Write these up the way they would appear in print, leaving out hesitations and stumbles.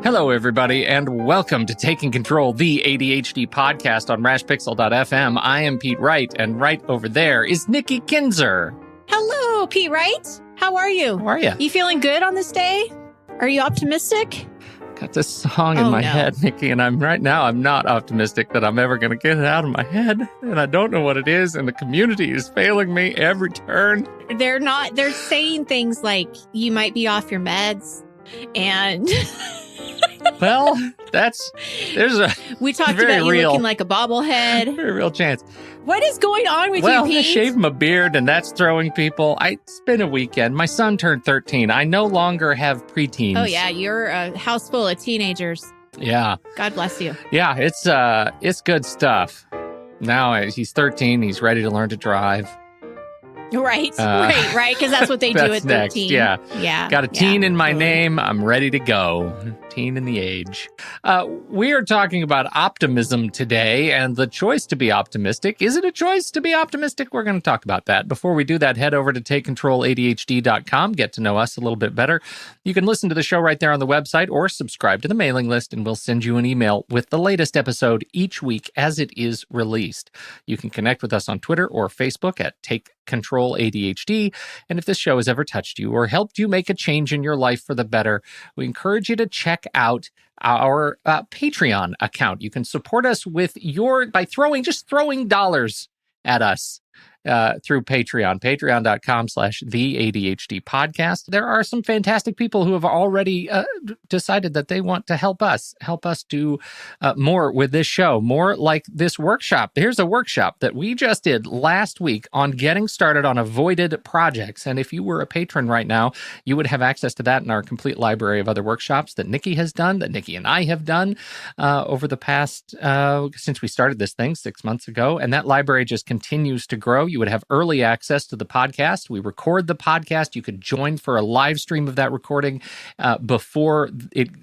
Hello, everybody, and welcome to Taking Control, the ADHD podcast on rashpixel.fm. I am Pete Wright, and right over there is Nikki Kinzer. Hello, Pete Wright. How are you? How are you? You feeling good on this day? Are you optimistic? Got this song in my head, Nikki, and I'm not optimistic that I'm ever going to get it out of my head, and I don't know what it is, and the community is failing me every turn. They're saying things like you might be off your meds, and... Well, we talked about you real, looking like a bobblehead. Very real chance. What is going on with you, Pete? Well, I shaved my beard, and that's throwing people. It's been a weekend. My son turned 13. I no longer have preteens. Oh, yeah. You're a house full of teenagers. Yeah. God bless you. Yeah, it's good stuff. Now he's 13. He's ready to learn to drive. Right. Because that's what they do at 13. Next. Yeah. Got a teen in my name. I'm ready to go. Teen in the age. We are talking about optimism today and the choice to be optimistic. Is it a choice to be optimistic? We're going to talk about that. Before we do that, head over to takecontroladhd.com. Get to know us a little bit better. You can listen to the show right there on the website or subscribe to the mailing list, and we'll send you an email with the latest episode each week as it is released. You can connect with us on Twitter or Facebook at Take Control ADHD. And if this show has ever touched you or helped you make a change in your life for the better, we encourage you to check out our Patreon account. You can support us by throwing dollars at us through Patreon, patreon.com/the ADHD podcast. There are some fantastic people who have already decided that they want to help us do more with this show, more like this workshop. Here's a workshop that we just did last week on getting started on avoided projects. And if you were a patron right now, you would have access to that in our complete library of other workshops that Nikki has done, that Nikki and I have done over the past, since we started this thing 6 months ago. And that library just continues to grow. You would have early access to the podcast. We record the podcast. You could join for a live stream of that recording before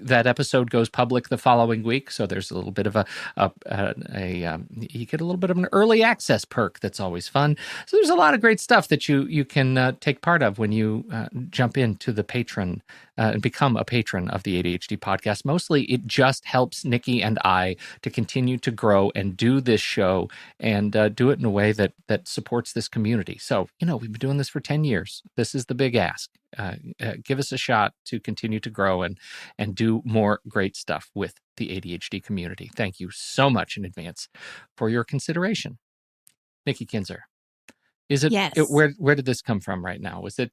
that episode goes public the following week. So there's a little bit of you get a little bit of an early access perk that's always fun. So there's a lot of great stuff that you can take part of when you jump into the patron and become a patron of the ADHD podcast. Mostly, it just helps Nikki and I to continue to grow and do this show and do it in a way that supports this community. So, we've been doing this for 10 years. This is the big ask. Give us a shot to continue to grow and do more great stuff with the ADHD community. Thank you so much in advance for your consideration. Nikki Kinzer. Is it, yes. Where did this come from right now? Was it,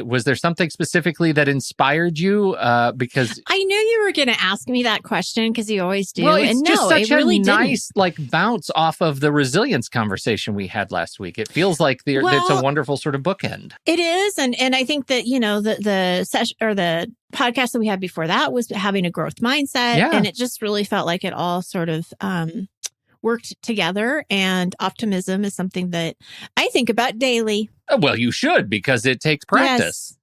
was there something specifically that inspired you? Because I knew you were going to ask me that question because you always do. Well, it's just such a nice, didn't. Bounce off of the resilience conversation we had last week. It feels like it's a wonderful sort of bookend. It is. And I think that, the session or the podcast that we had before that was having a growth mindset. Yeah. And it just really felt like it all sort of, worked together, and optimism is something that I think about daily. Well, you should, because it takes practice.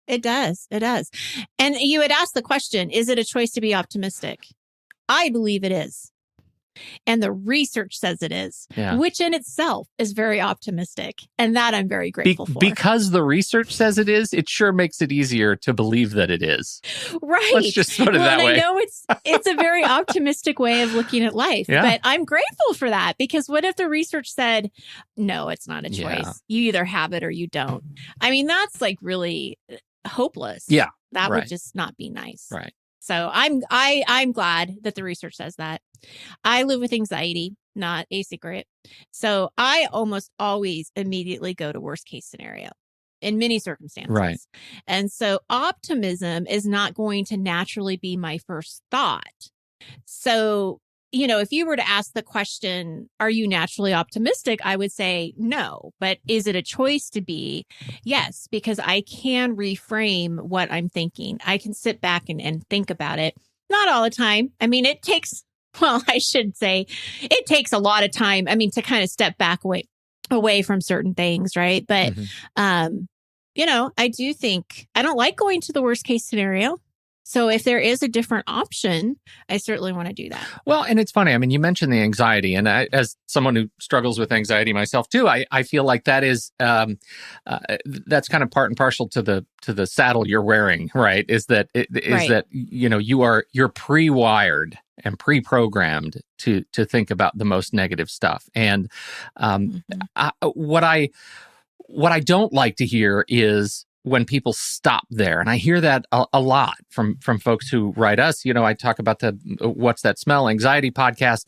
Yes, it does. And you had asked the question, is it a choice to be optimistic? I believe it is. And the research says it is, which in itself is very optimistic. And that I'm very grateful for. Because the research says it is, it sure makes it easier to believe that it is. Right. Let's just put it that way. I know it's a very optimistic way of looking at life, but I'm grateful for that, because what if the research said, no, it's not a choice. Yeah. You either have it or you don't. I mean, that's really hopeless. Yeah. That would just not be nice. Right. So I'm glad that the research says that. I live with anxiety, not a secret. So I almost always immediately go to worst case scenario in many circumstances. Right. And so optimism is not going to naturally be my first thought. So, if you were to ask the question, are you naturally optimistic? I would say no. But is it a choice to be? Yes, because I can reframe what I'm thinking. I can sit back and think about it. Not all the time. I mean, it takes a lot of time. I mean, to kind of step back away from certain things. Right. But, I do think I don't like going to the worst case scenario. So if there is a different option, I certainly want to do that. Well, and it's funny. I mean, you mentioned the anxiety, and as someone who struggles with anxiety myself too, I feel like that is that's kind of part and parcel to the saddle you're wearing, right? Is that that you're pre-wired and pre-programmed to think about the most negative stuff, and what I don't like to hear is when people stop there. And I hear that a lot from folks who write us. I talk about the What's That Smell Anxiety podcast.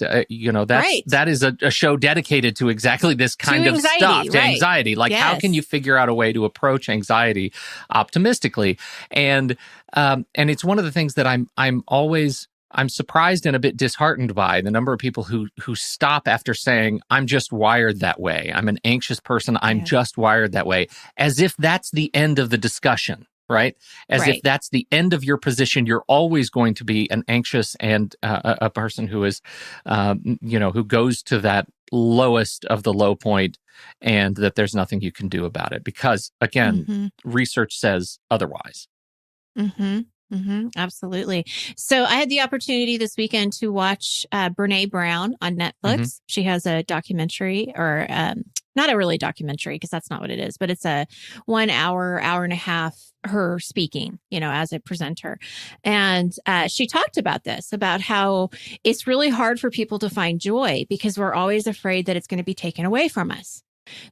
That is a show dedicated to exactly this kind of stuff, to anxiety. Like, how can you figure out a way to approach anxiety optimistically? And it's one of the things that I'm surprised and a bit disheartened by the number of people who stop after saying, I'm just wired that way. I'm an anxious person. I'm just wired that way. As if that's the end of the discussion, right? As if that's the end of your position. You're always going to be an anxious and a person who is, who goes to that lowest of the low point, and that there's nothing you can do about it. Because again, research says otherwise. Absolutely. So I had the opportunity this weekend to watch Brene Brown on Netflix. She has a documentary, or not a really documentary, because that's not what it is, but it's a 1 hour and a half, her speaking, as a presenter. And she talked about this, about how it's really hard for people to find joy because we're always afraid that it's going to be taken away from us.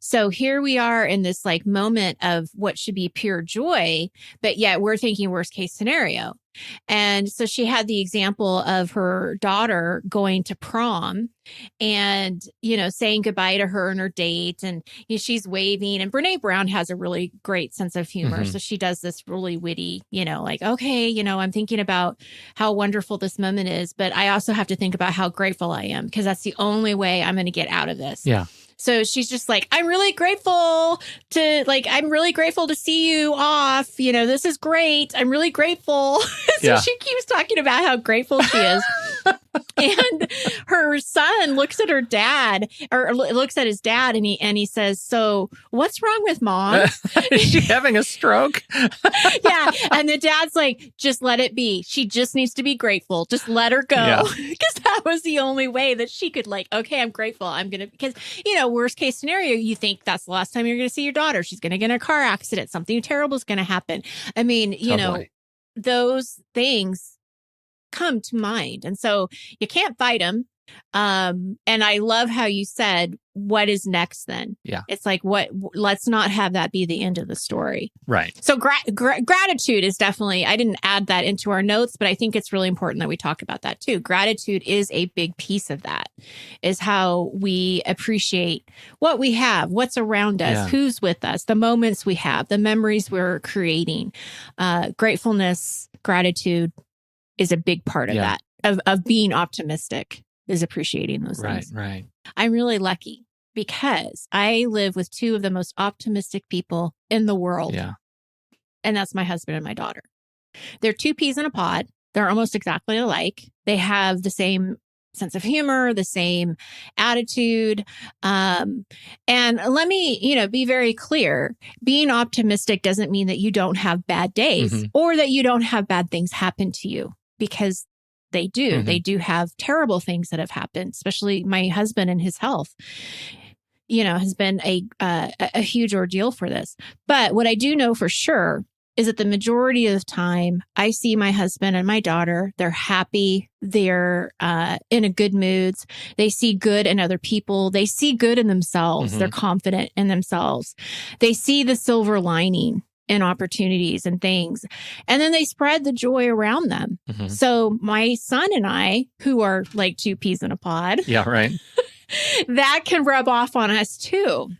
So here we are in this moment of what should be pure joy, but yet we're thinking worst case scenario. And so she had the example of her daughter going to prom and, saying goodbye to her and her date. And she's waving. And Brene Brown has a really great sense of humor. So she does this really witty, okay, I'm thinking about how wonderful this moment is, but I also have to think about how grateful I am, because that's the only way I'm going to get out of this. Yeah. So she's just like, I'm really grateful to see you off. This is great. I'm really grateful. So she keeps talking about how grateful she is. And her son looks at her dad, or looks at his dad, and he says, so what's wrong with mom? Is she having a stroke? Yeah. And the dad's like, just let it be. She just needs to be grateful. Just let her go. Because that was the only way that she could okay, I'm grateful. I'm going to, because, worst case scenario, you think that's the last time you're going to see your daughter. She's going to get in a car accident. Something terrible is going to happen. I mean, those things come to mind. And so you can't fight them. And I love how you said, what is next then? Yeah. It's like, let's not have that be the end of the story. Right. So gratitude is definitely, I didn't add that into our notes, but I think it's really important that we talk about that too. Gratitude is a big piece of that, is how we appreciate what we have, what's around us, who's with us, the moments we have, the memories we're creating. Gratefulness, gratitude is a big part of that, of being optimistic, is appreciating those things. Right. I'm really lucky because I live with two of the most optimistic people in the world. Yeah. And that's my husband and my daughter. They're two peas in a pod. They're almost exactly alike. They have the same sense of humor, the same attitude. And let me, be very clear. Being optimistic doesn't mean that you don't have bad days or that you don't have bad things happen to you, because they do. They do have terrible things that have happened, especially my husband and his health, has been a huge ordeal for this. But what I do know for sure is that the majority of the time I see my husband and my daughter, they're happy. They're in a good moods. They see good in other people. They see good in themselves. They're confident in themselves. They see the silver lining in opportunities and things. And then they spread the joy around them. So my son and I, who are like two peas in a pod. Yeah, right. That can rub off on us too.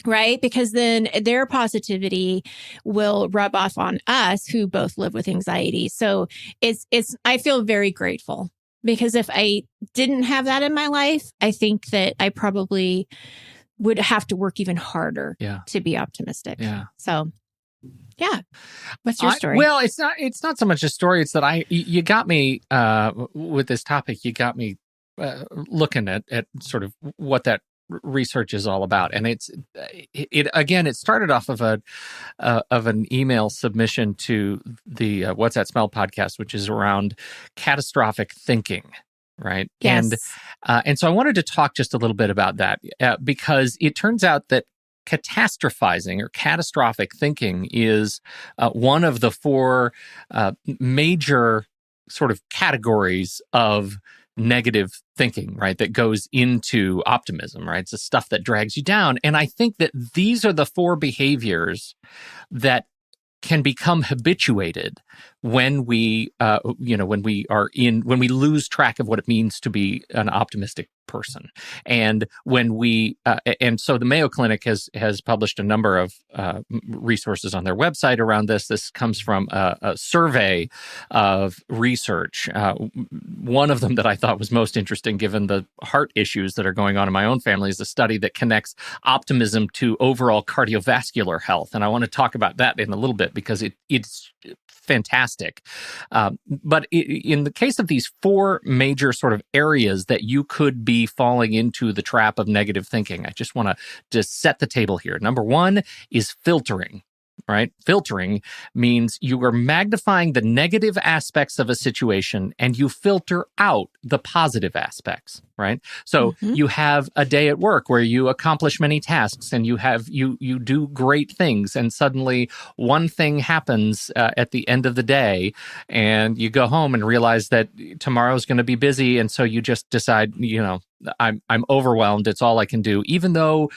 Right? Because then their positivity will rub off on us, who both live with anxiety. So I feel very grateful, because if I didn't have that in my life, I think that I probably would have to work even harder to be optimistic. Yeah. So yeah. What's your story? Well, it's not so much a story. It's that you got me with this topic. You got me looking at sort of what that research is all about. And it started off of an email submission to the What's That Smell podcast, which is around catastrophic thinking. Right. Yes. And so I wanted to talk just a little bit about that because it turns out that catastrophizing or catastrophic thinking is one of the four major sort of categories of negative thinking, right, that goes into optimism, right? It's the stuff that drags you down. And I think that these are the four behaviors that can become habituated when we lose track of what it means to be an optimistic person. And when we and so the Mayo Clinic has published a number of resources on their website around this. This comes from a survey of research. One of them that I thought was most interesting, given the heart issues that are going on in my own family, is a study that connects optimism to overall cardiovascular health. And I want to talk about that in a little bit because it's fantastic. But in the case of these four major sort of areas that you could be falling into the trap of negative thinking, I just want to just set the table here. Number one is filtering. Right? Filtering means you are magnifying the negative aspects of a situation and you filter out the positive aspects, right? So you have a day at work where you accomplish many tasks and you do great things, and suddenly one thing happens at the end of the day and you go home and realize that tomorrow's going to be busy, and so you just decide, I'm overwhelmed. It's all I can do. Even though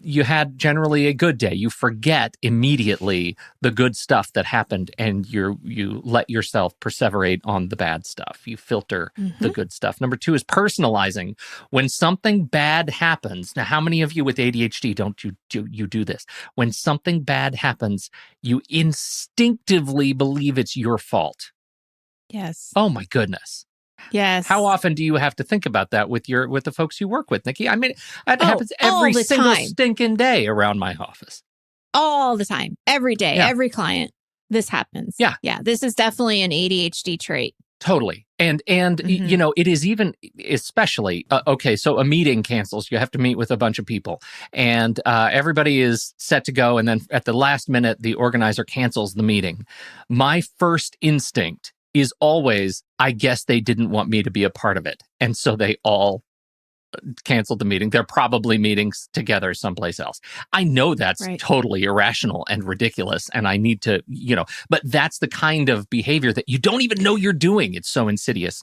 you had generally a good day, you forget immediately the good stuff that happened, and you let yourself perseverate on the bad stuff. You filter the good stuff. Number two is personalizing. When something bad happens, now how many of you with ADHD don't you do this? When something bad happens, you instinctively believe it's your fault. Yes. Oh my goodness. Yes. How often do you have to think about that with the folks you work with, Nikki? I mean, that happens every single stinking day around my office. All the time, every day, every client. This happens. Yeah. Yeah. This is definitely an ADHD trait. Totally. And it is even especially, okay, so a meeting cancels. You have to meet with a bunch of people and everybody is set to go. And then at the last minute, the organizer cancels the meeting. My first instinct is always, I guess they didn't want me to be a part of it. And so they all canceled the meeting. They're probably meeting together someplace else. I know that's totally irrational and ridiculous. And I need to, but that's the kind of behavior that you don't even know you're doing. It's so insidious.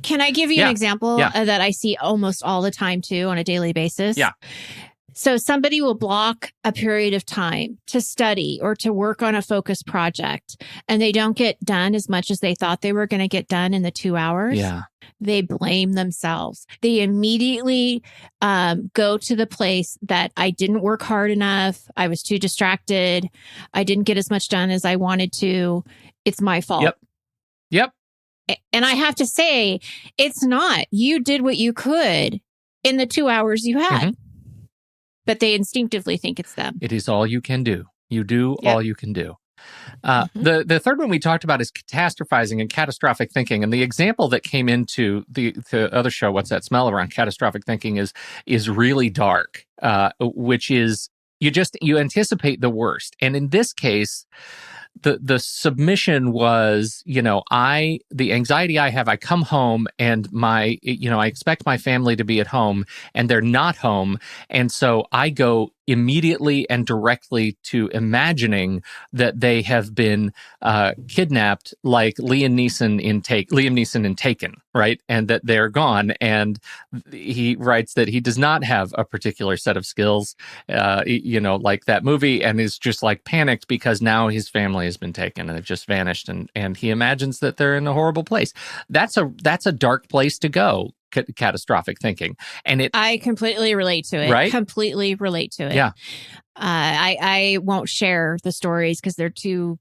Can I give you an example that I see almost all the time too on a daily basis? Yeah. So somebody will block a period of time to study or to work on a focus project, and they don't get done as much as they thought they were going to get done in the 2 hours. Yeah. They blame themselves. They immediately go to the place that I didn't work hard enough. I was too distracted. I didn't get as much done as I wanted to. It's my fault. Yep. And I have to say, it's not. You did what you could in the 2 hours you had. But they instinctively think it's them. It is all you can do. You do all you can do. The third one we talked about is catastrophizing and catastrophic thinking. And the example that came into the other show, What's That Smell, around catastrophic thinking is really dark, which is you anticipate the worst. And in this case, the submission was, the anxiety I have, I come home and I expect my family to be at home and they're not home. And so I go immediately and directly to imagining that they have been kidnapped, like Liam Neeson in Taken, right? And that they're gone. And he writes that he does not have a particular set of skills, like that movie, and is just like panicked because now his family has been taken and they've just vanished, and he imagines that they're in a horrible place. That's a dark place to go. Catastrophic thinking. And I completely relate to it. Right? Completely relate to it. Yeah. I won't share the stories because they're too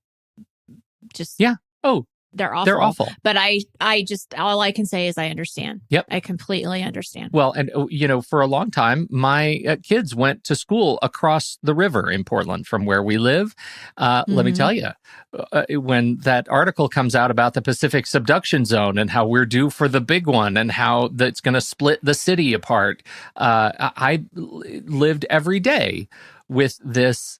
just. Yeah. Oh, they're awful. They're awful. But I just, all I can say is I understand. Yep. I completely understand. Well, and, for a long time, my kids went to school across the river in Portland from where we live. Let me tell you, when that article comes out about the Pacific subduction zone and how we're due for the big one and how that's going to split the city apart, I lived every day with this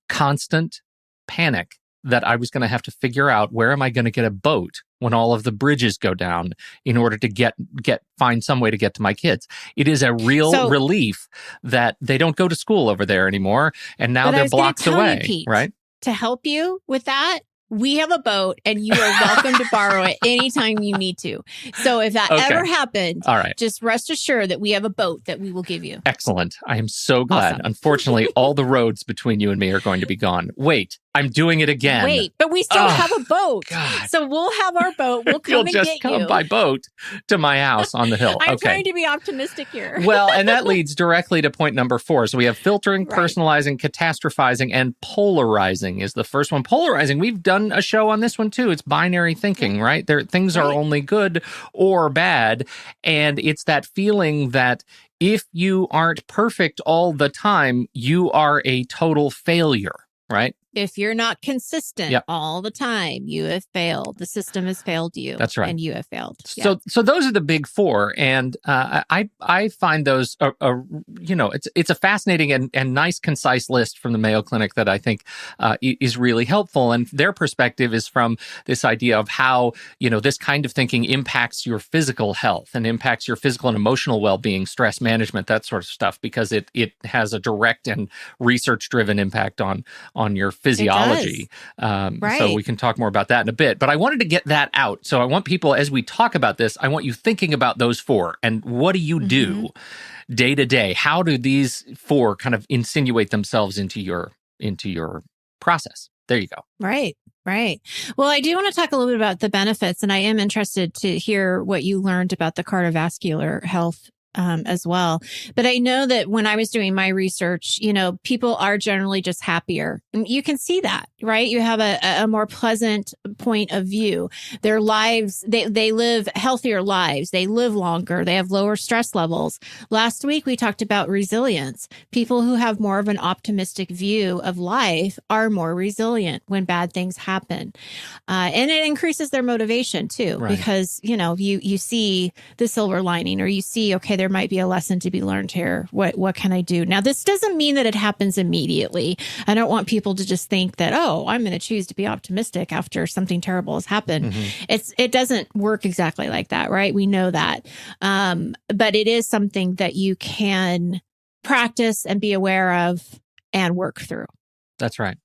constant panic that I was going to have to figure out, where am I going to get a boat when all of the bridges go down in order to find some way to get to my kids. It is a real relief that they don't go to school over there anymore, and now they're blocks away, Pete, right? To help you with that, we have a boat and you are welcome to borrow it anytime you need to. So if that ever happened, all right, just rest assured that we have a boat that we will give you. Excellent. I am so glad. Awesome. Unfortunately, all the roads between you and me are going to be gone. Wait, I'm doing it again. Wait, but we still have a boat. God. So we'll have our boat. We'll come You'll and just get come you. by boat to my house on the hill. I'm trying to be optimistic here. Well, and that leads directly to point number 4. So we have filtering, personalizing, catastrophizing, and polarizing is the first one. Polarizing, we've done a show on this one too. It's binary thinking, right? Things are only good or bad. And it's that feeling that if you aren't perfect all the time, you are a total failure, right? If you're not consistent all the time, you have failed. The system has failed you. That's right. And you have failed. So those are the big 4. And I find those, it's a fascinating and nice, concise list from the Mayo Clinic that I think is really helpful. And their perspective is from this idea of how, this kind of thinking impacts your physical health and impacts your physical and emotional well-being, stress management, that sort of stuff, because it has a direct and research-driven impact on your physiology. So we can talk more about that in a bit. But I wanted to get that out. So I want people, as we talk about this, I want you thinking about those 4. And what do you do day to day? How do these 4 kind of insinuate themselves into your process? There you go. Right. Well, I do want to talk a little bit about the benefits, and I am interested to hear what you learned about the cardiovascular health as well. But I know that when I was doing my research, people are generally just happier. And you can see that, right? You have a more pleasant point of view. Their lives, they live healthier lives. They live longer. They have lower stress levels. Last week, we talked about resilience. People who have more of an optimistic view of life are more resilient when bad things happen. And it increases their motivation too, because, you see the silver lining, or you see, okay, there might be a lesson to be learned here. What can I do? Now, this doesn't mean that it happens immediately. I don't want people to just think that, I'm going to choose to be optimistic after something terrible has happened. It doesn't work exactly like that, right? We know that. But it is something that you can practice and be aware of and work through. That's right.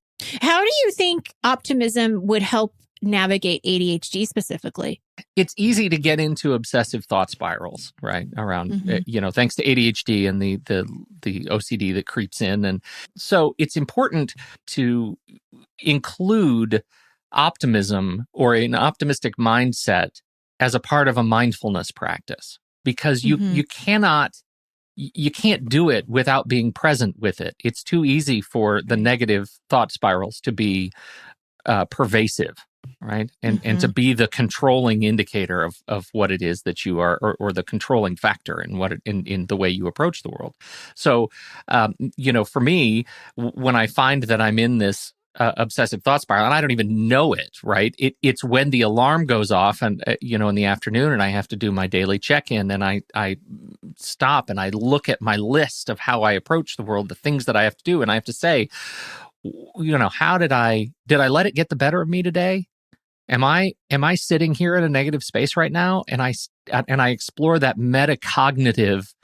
How do you think optimism would help navigate ADHD specifically? It's easy to get into obsessive thought spirals, right? Around, thanks to ADHD and the OCD that creeps in. And so it's important to include optimism or an optimistic mindset as a part of a mindfulness practice, because you can't do it without being present with it. It's too easy for the negative thought spirals to be pervasive, right? And to be the controlling indicator of what it is that you are, or the controlling factor in in the way you approach the world. So, for me, when I find that I'm in this obsessive thought spiral, and I don't even know it, right? It's when the alarm goes off, and in the afternoon, and I have to do my daily check-in, and I stop and I look at my list of how I approach the world, the things that I have to do, and I have to say, how did I let it get the better of me today? Am I sitting here in a negative space right now? And I explore that metacognitive,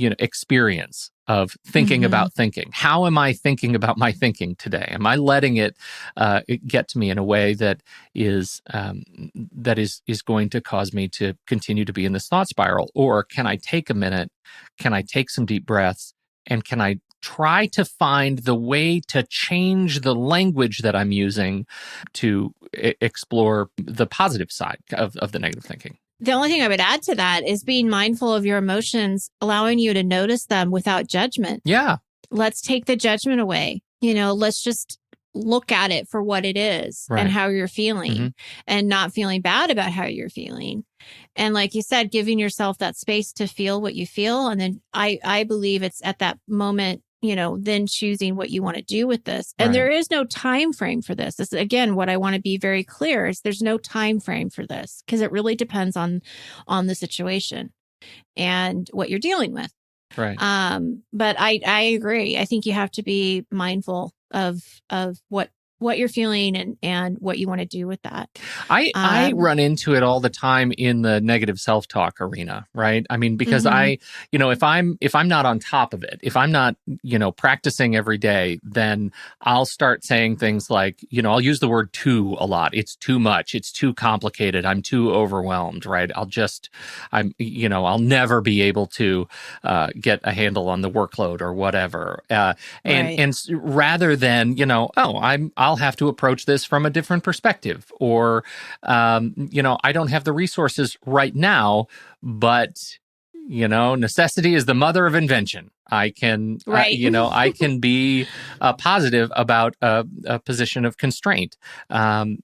experience of thinking about thinking. How am I thinking about my thinking today? Am I letting it get to me in a way that is going to cause me to continue to be in this thought spiral? Or can I take a minute? Can I take some deep breaths? And can I try to find the way to change the language that I'm using to explore the positive side of the negative thinking? The only thing I would add to that is being mindful of your emotions, allowing you to notice them without judgment. Yeah. Let's take the judgment away. Let's just look at it for what it is and how you're feeling and not feeling bad about how you're feeling. And like you said, giving yourself that space to feel what you feel. And then I believe it's at that moment, then choosing what you want to do with this. And there is no time frame for this. This is, again, what I want to be very clear is there's no time frame for this because it really depends on the situation and what you're dealing with. Right. But I agree. I think you have to be mindful of what you're feeling and what you want to do with that. I run into it all the time in the negative self-talk arena, right? I mean, because if I'm not on top of it, if I'm not, practicing every day, then I'll start saying things like, I'll use the word too a lot. It's too much. It's too complicated. I'm too overwhelmed, right? I'll never be able to get a handle on the workload or whatever. And rather than, I'll have to approach this from a different perspective, or, I don't have the resources right now, but, necessity is the mother of invention. I can, I can be positive about a position of constraint. I'm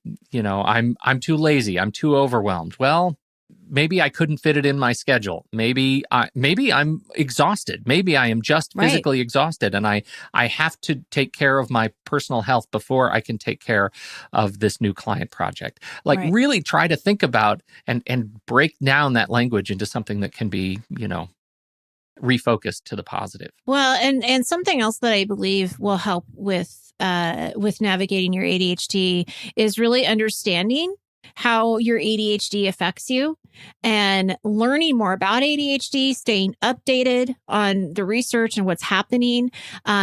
too lazy. I'm too overwhelmed. Well, maybe I couldn't fit it in my schedule. Maybe I'm exhausted. Maybe I am just physically exhausted, and I have to take care of my personal health before I can take care of this new client project. Really try to think about and break down that language into something that can be, refocused to the positive. Well, and something else that I believe will help with navigating your ADHD is really understanding how your ADHD affects you and learning more about ADHD, staying updated on the research and what's happening.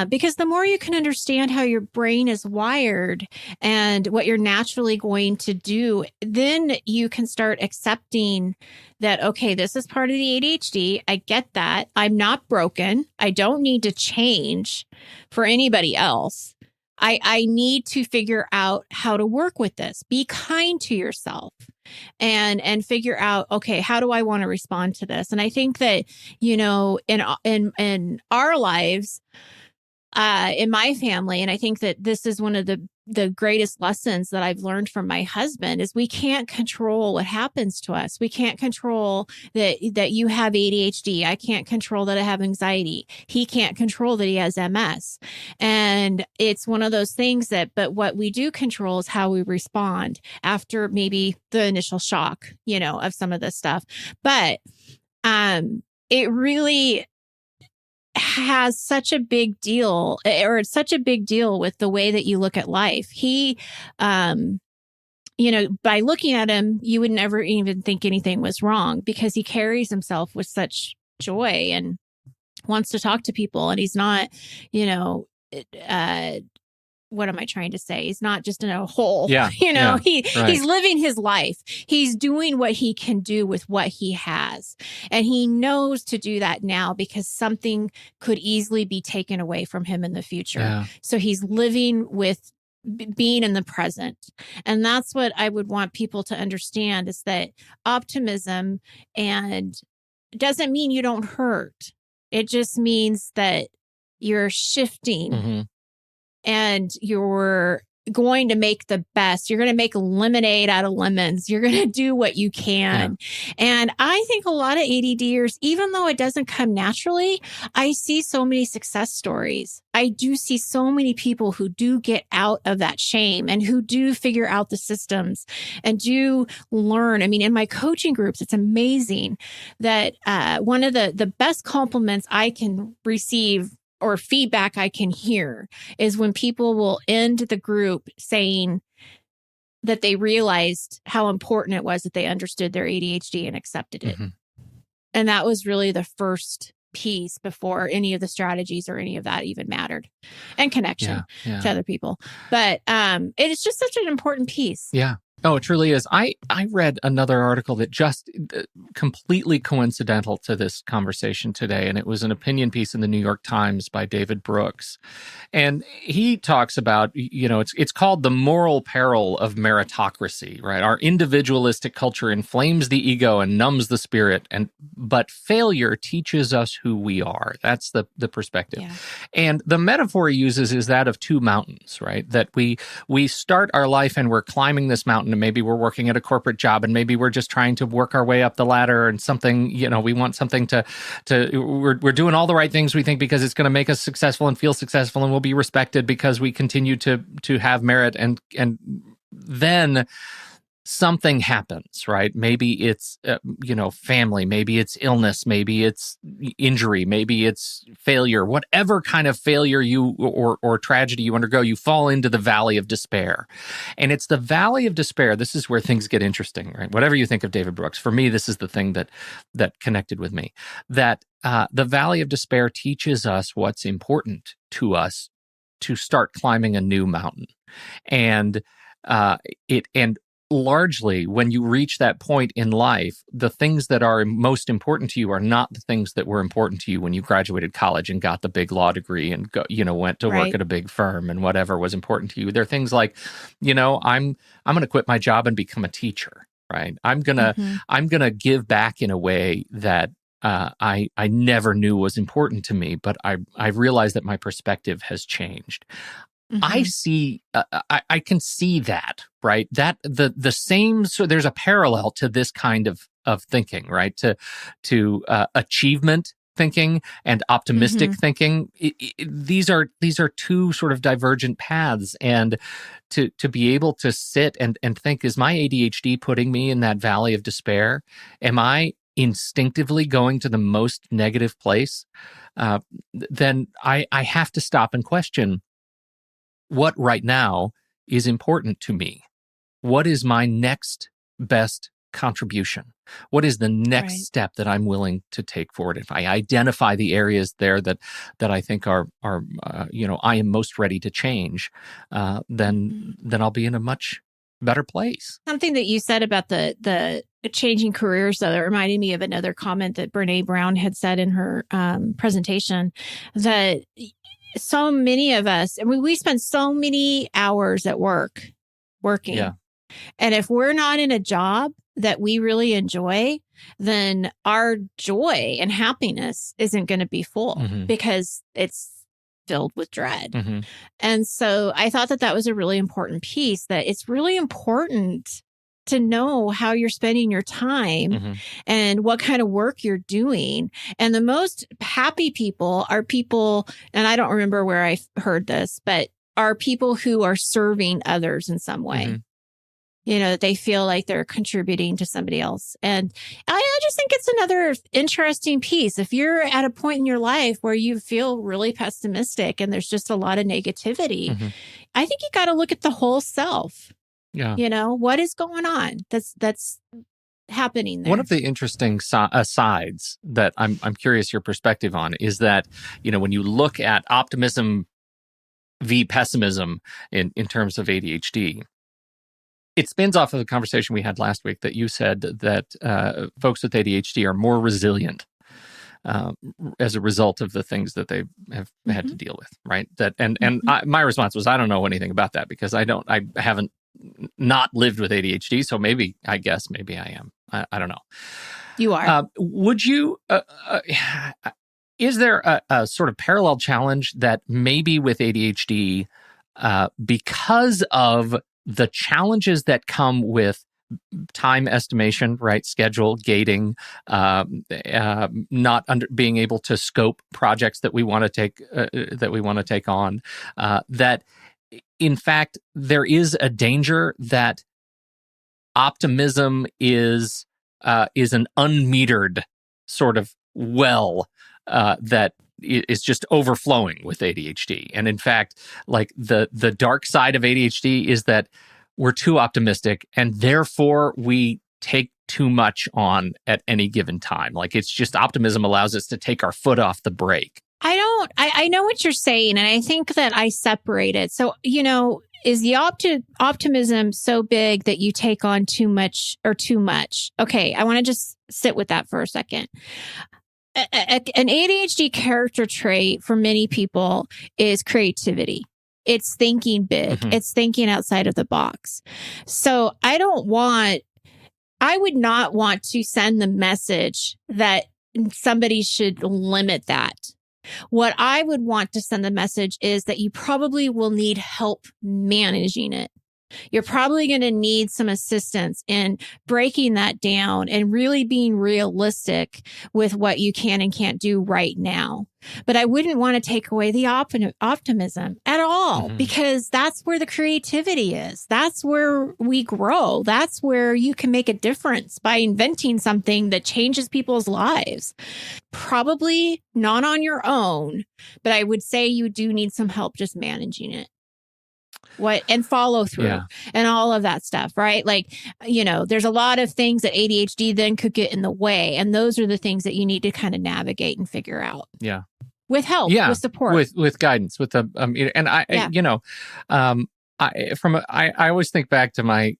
Because the more you can understand how your brain is wired and what you're naturally going to do, then you can start accepting that, okay, this is part of the ADHD. I get that. I'm not broken. I don't need to change for anybody else. I need to figure out how to work with this. Be kind to yourself and figure out, okay, how do I want to respond to this? And I think that, in our lives, in my family, and I think that this is one of the greatest lessons that I've learned from my husband is we can't control what happens to us. We can't control that you have ADHD. I can't control that I have anxiety. He can't control that he has MS. And it's one of those things but what we do control is how we respond after maybe the initial shock, of some of this stuff. But it really has such a big deal, or it's such a big deal with the way that you look at life. He, by looking at him, you would never even think anything was wrong because he carries himself with such joy and wants to talk to people. And he's not, what am I trying to say? He's not just in a hole. He's living his life. He's doing what he can do with what he has. And he knows to do that now because something could easily be taken away from him in the future. Yeah. So he's living with being in the present. And that's what I would want people to understand is that optimism and doesn't mean you don't hurt. It just means that you're shifting and you're going to make the best. You're going to make lemonade out of lemons. You're going to do what you can. Yeah. And I think a lot of ADDers, even though it doesn't come naturally, I see so many success stories. I do see so many people who do get out of that shame and who do figure out the systems and do learn. I mean, in my coaching groups, it's amazing that one of the best compliments I can receive or feedback I can hear is when people will end the group saying that they realized how important it was that they understood their ADHD and accepted it. And that was really the first piece before any of the strategies or any of that even mattered, and connection to other people. But it is just such an important piece. Yeah. Oh, it truly is. I read another article that just completely coincidental to this conversation today, and it was an opinion piece in the New York Times by David Brooks. And he talks about, it's called the moral peril of meritocracy, right? Our individualistic culture inflames the ego and numbs the spirit, but failure teaches us who we are. That's the perspective. Yeah. And the metaphor he uses is that of two mountains, right? That we start our life and we're climbing this mountain, and maybe we're working at a corporate job, and maybe we're just trying to work our way up the ladder, and something, we want something we're doing all the right things, we think, because it's going to make us successful and feel successful, and we'll be respected because we continue to have merit, and then something happens, right? Maybe it's family, maybe it's illness, maybe it's injury, maybe it's failure. Whatever kind of failure or tragedy you undergo, you fall into the valley of despair. And it's the valley of despair. This is where things get interesting, right? Whatever you think of David Brooks, for me, this is the thing that connected with me. That the valley of despair teaches us what's important to us to start climbing a new mountain. And largely, when you reach that point in life, the things that are most important to you are not the things that were important to you when you graduated college and got the big law degree and went to work at a big firm and whatever was important to you. They're things like, I'm going to quit my job and become a teacher, right? I'm gonna give back in a way that I never knew was important to me, but I realized that my perspective has changed. I see, I can see that, right? That the same, so there's a parallel to this kind of thinking, right? To achievement thinking and optimistic thinking. These are two sort of divergent paths, and to be able to sit and think, is my ADHD putting me in that valley of despair? Am I instinctively going to the most negative place? Then I have to stop and question, what right now is important to me? What is my next best contribution? What is the next step that I'm willing to take forward? If I identify the areas there that I think are I am most ready to change, then I'll be in a much better place. Something that you said about the changing careers, though, that reminded me of another comment that Brene Brown had said in her presentation, that so many of us, we spend so many hours at working. Yeah. And if we're not in a job that we really enjoy, then our joy and happiness isn't going to be full because it's filled with dread. And so I thought that was a really important piece, that it's really important to know how you're spending your time and what kind of work you're doing. And the most happy people are people, and I don't remember where I heard this, but are people who are serving others in some way. That they feel like they're contributing to somebody else. And I just think it's another interesting piece. If you're at a point in your life where you feel really pessimistic and there's just a lot of negativity, I think you got to look at the whole self. Yeah. What is going on that's happening there? One of the interesting sides that I'm curious your perspective on is that, when you look at optimism v pessimism in terms of ADHD, it spins off of the conversation we had last week that you said that folks with ADHD are more resilient as a result of the things that they have had to deal with, right? My response was, I don't know anything about that because I haven't not lived with ADHD. So maybe I am. I don't know. You are. Would you, is there a sort of parallel challenge that maybe with ADHD, because of the challenges that come with time estimation, right? Schedule, gating, not being able to scope projects that we want to take on, that in fact, there is a danger that optimism is an unmetered sort of well that is just overflowing with ADHD. And in fact, like the dark side of ADHD is that we're too optimistic, and therefore we take too much on at any given time. Like, it's just optimism allows us to take our foot off the brake. I know what you're saying, and I think that I separate it. So, is the optimism so big that you take on too much or too much? Okay, I want to just sit with that for a second. An ADHD character trait for many people is creativity. It's thinking big. Mm-hmm. It's thinking outside of the box. So I would not want to send the message that somebody should limit that. What I would want to send the message is that you probably will need help managing it. You're probably going to need some assistance in breaking that down and really being realistic with what you can and can't do right now. But I wouldn't want to take away the optimism at all, because that's where the creativity is. That's where we grow. That's where you can make a difference by inventing something that changes people's lives. Probably not on your own, but I would say you do need some help just managing it. And follow through and all of that stuff, right? Like, there's a lot of things that ADHD then could get in the way. And those are the things that you need to kind of navigate and figure out. Yeah. With help, with support. With guidance, with the, I always think back to my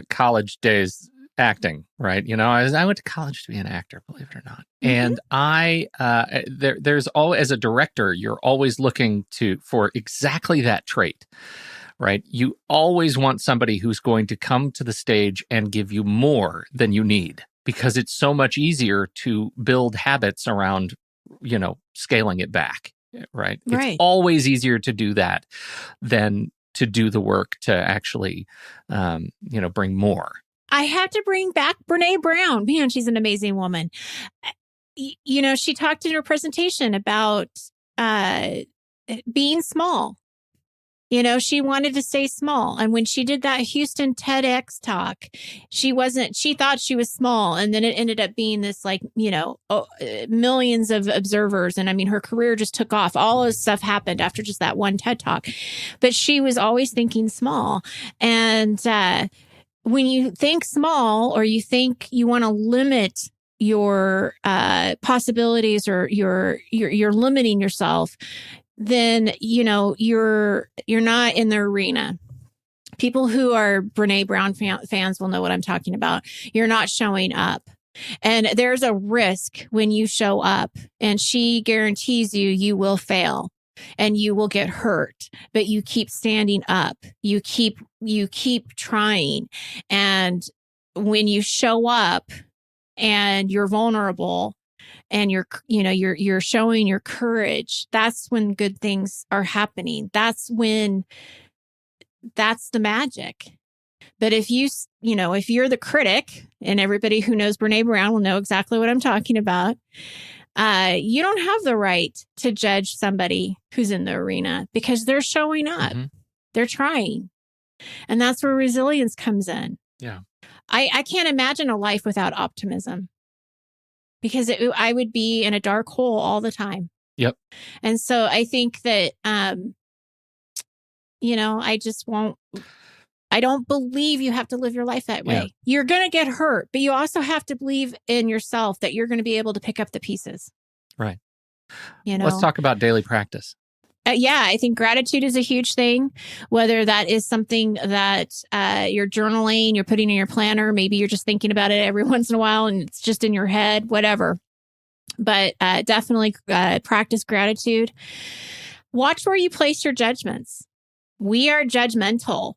college days acting, right? I went to college to be an actor, believe it or not. Mm-hmm. And there's always, as a director, you're always looking for exactly that trait. Right? You always want somebody who's going to come to the stage and give you more than you need, because it's so much easier to build habits around, scaling it back, right? It's always easier to do that than to do the work to actually, bring more. I have to bring back Brene Brown. Man, she's an amazing woman. She talked in her presentation about being small. She wanted to stay small. And when she did that Houston TEDx talk, she thought she was small. And then it ended up being this millions of observers. And I mean, her career just took off. All this stuff happened after just that one TED talk. But she was always thinking small. And when you think small, or you think you want to limit your possibilities, or you're limiting yourself, then, you're not in the arena. People who are Brene Brown fans will know what I'm talking about. You're not showing up. And there's a risk when you show up, and she guarantees you will fail and you will get hurt, but you keep standing up. You keep trying. And when you show up and you're vulnerable, and you're showing your courage, that's when good things are happening. That's the magic. But if if you're the critic, and everybody who knows Brene Brown will know exactly what I'm talking about, you don't have the right to judge somebody who's in the arena, because they're showing up. Mm-hmm. They're trying. And that's where resilience comes in. Yeah. I can't imagine a life without optimism, because I would be in a dark hole all the time. Yep. And so I think that, I don't believe you have to live your life that way. Yeah. You're going to get hurt, but you also have to believe in yourself that you're going to be able to pick up the pieces. Right. Let's talk about daily practice. I think gratitude is a huge thing, whether that is something that you're journaling, you're putting in your planner, maybe you're just thinking about it every once in a while and it's just in your head, whatever. But definitely practice gratitude. Watch where you place your judgments. We are judgmental,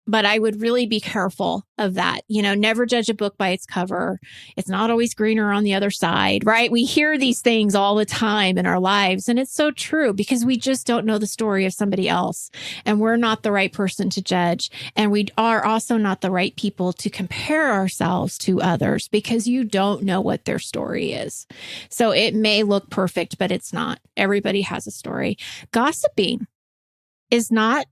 but I would really be careful of that. Never judge a book by its cover. It's not always greener on the other side, right? We hear these things all the time in our lives. And it's so true, because we just don't know the story of somebody else. And we're not the right person to judge. And we are also not the right people to compare ourselves to others, because you don't know what their story is. So it may look perfect, but it's not. Everybody has a story. Gossiping is not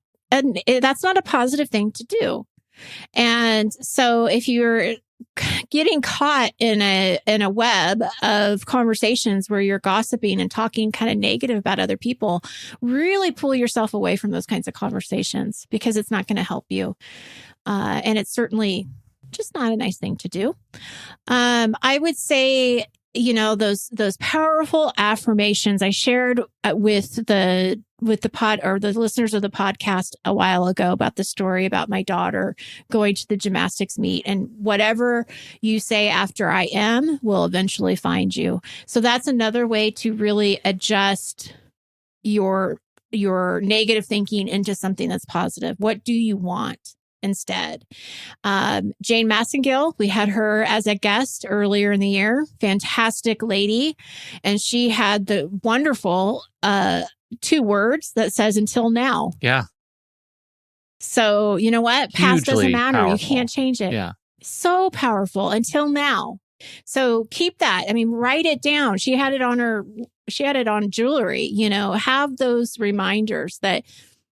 that's not a positive thing to do. And so if you're getting caught in a web of conversations where you're gossiping and talking kind of negative about other people, really pull yourself away from those kinds of conversations, because it's not going to help you. And it's certainly just not a nice thing to do. I would say those powerful affirmations I shared with the pod or the listeners of the podcast a while ago about the story about my daughter going to the gymnastics meet, and whatever you say after I am will eventually find you. So that's another way to really adjust your negative thinking into something that's positive. What do you want instead? Jane Massengill, we had her as a guest earlier in the year. Fantastic lady. And she had the wonderful 2 words that says until now. Yeah. So you know what? Past doesn't matter. Powerful. You can't change it. Yeah. So powerful. Until now. So keep that. I mean, write it down. She had it on jewelry, have those reminders that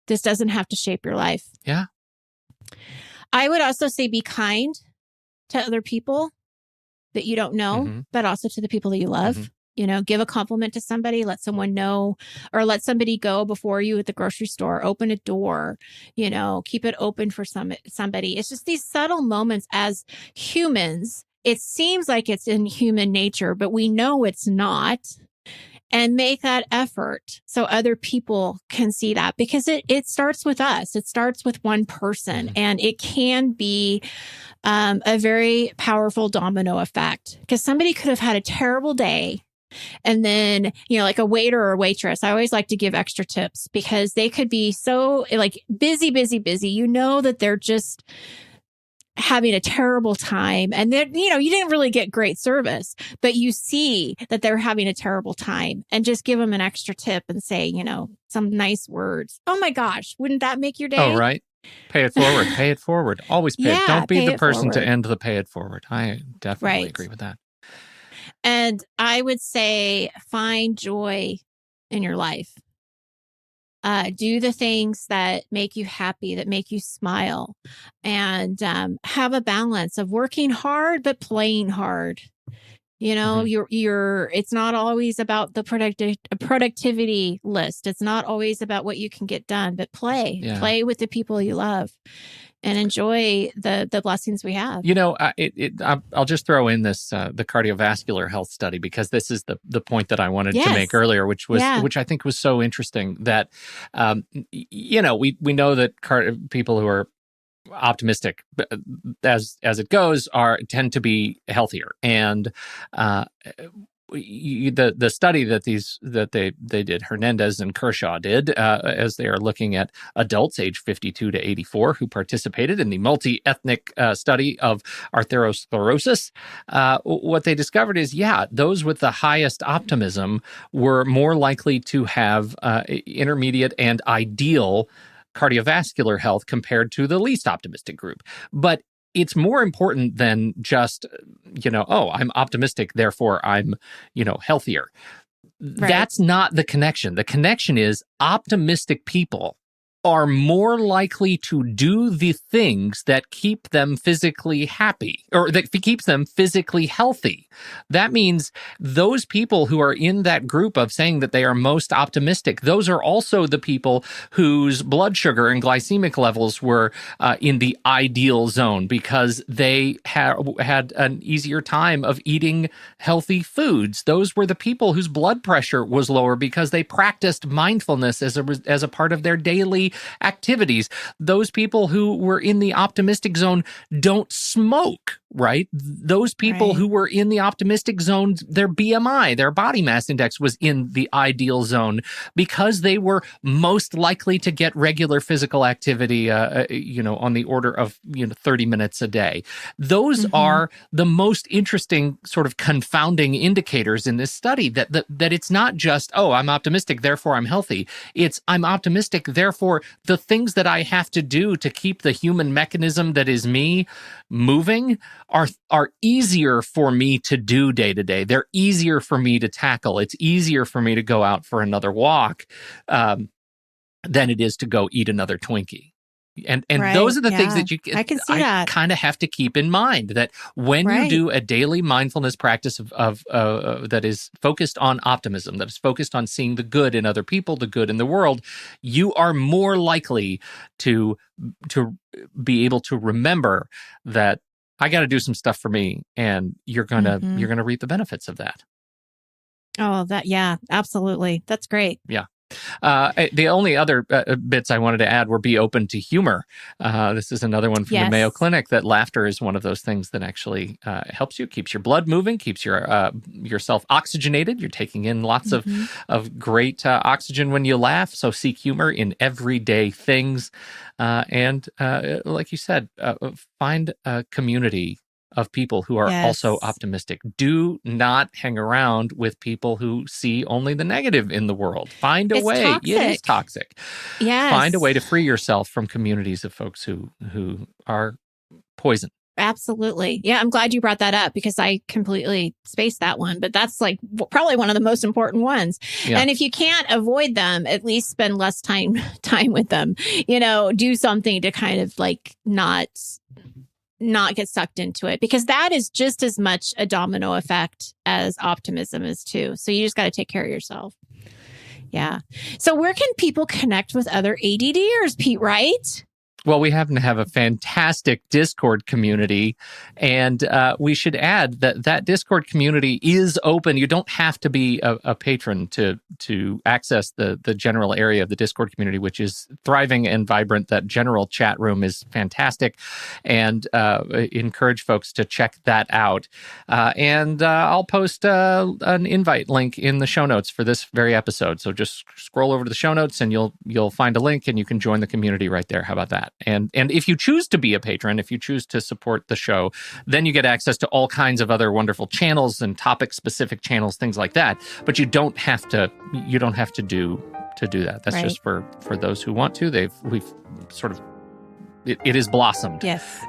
this doesn't have to shape your life. Yeah. I would also say be kind to other people that you don't know, but also to the people that you love. Give a compliment to somebody, let someone know, or let somebody go before you at the grocery store, open a door, keep it open for somebody. It's just these subtle moments as humans. It seems like it's in human nature, but we know it's not. And make that effort so other people can see that, because it starts with us. It starts with one person, and it can be a very powerful domino effect, because somebody could have had a terrible day. And then, like a waiter or a waitress, I always like to give extra tips, because they could be so busy, that they're just having a terrible time. And then, you didn't really get great service, but you see that they're having a terrible time, and just give them an extra tip and say, some nice words. Oh my gosh, wouldn't that make your day? Oh, right. Pay it forward. Pay it forward. Always pay it. Don't be the person to end the pay it forward. I definitely agree with that. And I would say find joy in your life. Do the things that make you happy, that make you smile, and have a balance of working hard but playing hard. It's not always about the productivity list. It's not always about what you can get done, but play with the people you love, and enjoy the blessings we have. I'll just throw in this the cardiovascular health study, because this is the point that I wanted to make earlier, which I think was so interesting. That we know that people who are optimistic, as it goes, tend to be healthier, and the study that they did, Hernandez and Kershaw did, as they are looking at adults age 52 to 84 who participated in the multi-ethnic study of atherosclerosis. What they discovered is, those with the highest optimism were more likely to have intermediate and ideal cardiovascular health compared to the least optimistic group. But it's more important than just, I'm optimistic, therefore I'm, healthier. Right. That's not the connection. The connection is optimistic people are more likely to do the things that keep them physically happy, or that keeps them physically healthy. That means those people who are in that group of saying that they are most optimistic, those are also the people whose blood sugar and glycemic levels were in the ideal zone, because they had an easier time of eating healthy foods. Those were the people whose blood pressure was lower because they practiced mindfulness as a part of their daily activities. Those people who were in the optimistic zone don't smoke, right? Those people who were in the optimistic zone, their BMI, their body mass index, was in the ideal zone, because they were most likely to get regular physical activity, on the order of 30 minutes a day. Those are the most interesting sort of confounding indicators in this study, that it's not just, I'm optimistic, therefore I'm healthy. It's, I'm optimistic, therefore the things that I have to do to keep the human mechanism that is me moving are easier for me to do day to day. They're easier for me to tackle. It's easier for me to go out for another walk than it is to go eat another Twinkie. And those are the things that I can see that. Kind of have to keep in mind, that when you do a daily mindfulness practice of that is focused on optimism, that is focused on seeing the good in other people, the good in the world, you are more likely to be able to remember that I got to do some stuff for me, and you're gonna reap the benefits of that. Oh, yeah, absolutely. That's great. Yeah. The only other bits I wanted to add were be open to humor. This is another one from the Mayo Clinic, that laughter is one of those things that actually helps you, keeps your blood moving, keeps yourself oxygenated. You're taking in lots of great oxygen when you laugh. So seek humor in everyday things. And like you said, find a community of people who are also optimistic. Do not hang around with people who see only the negative in the world. Find a way. Toxic. It is toxic. Yes. Find a way to free yourself from communities of folks who are poison. Absolutely. Yeah, I'm glad you brought that up, because I completely spaced that one, but that's like probably one of the most important ones. Yeah. And if you can't avoid them, at least spend less time with them. Do something to kind of like not get sucked into it, because that is just as much a domino effect as optimism is too. So you just got to take care of yourself. Yeah. So where can people connect with other ADDers, Pete Wright? Well, we happen to have a fantastic Discord community, and we should add that Discord community is open. You don't have to be a patron to access the general area of the Discord community, which is thriving and vibrant. That general chat room is fantastic, and encourage folks to check that out. And I'll post an invite link in the show notes for this very episode. So just scroll over to the show notes, and you'll find a link, and you can join the community right there. How about that? And if you choose to be a patron, if you choose to support the show, then you get access to all kinds of other wonderful channels and topic-specific channels, things like that. But you don't have to. You don't have to do that. That's just for those who want to. We've sort of it has blossomed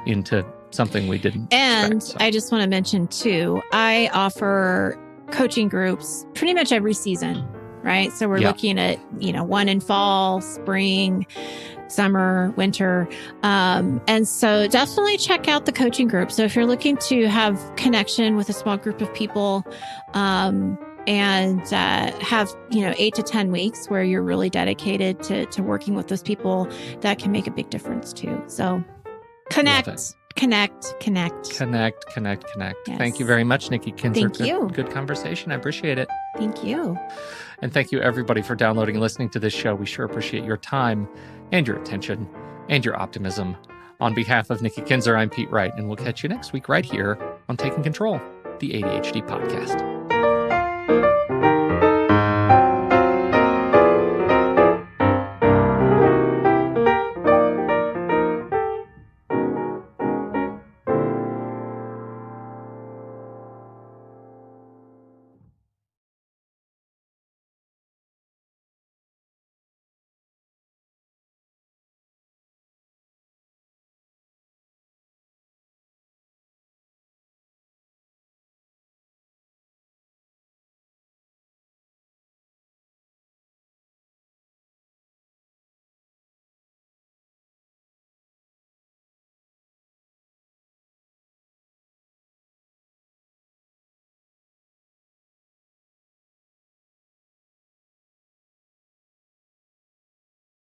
into something we didn't. And expect, so. I just want to mention too, I offer coaching groups pretty much every season. Right. So we're looking at, one in fall, spring, summer, winter. And so definitely check out the coaching group. So if you're looking to have connection with a small group of people, and have, 8 to 10 weeks where you're really dedicated to working with those people, that can make a big difference too. So connect. Connect. Yes. Thank you very much, Nikki Kinzer. Thank you. Good conversation. I appreciate it. Thank you. And thank you, everybody, for downloading and listening to this show. We sure appreciate your time and your attention and your optimism. On behalf of Nikki Kinzer, I'm Pete Wright, and we'll catch you next week right here on Taking Control, the ADHD podcast.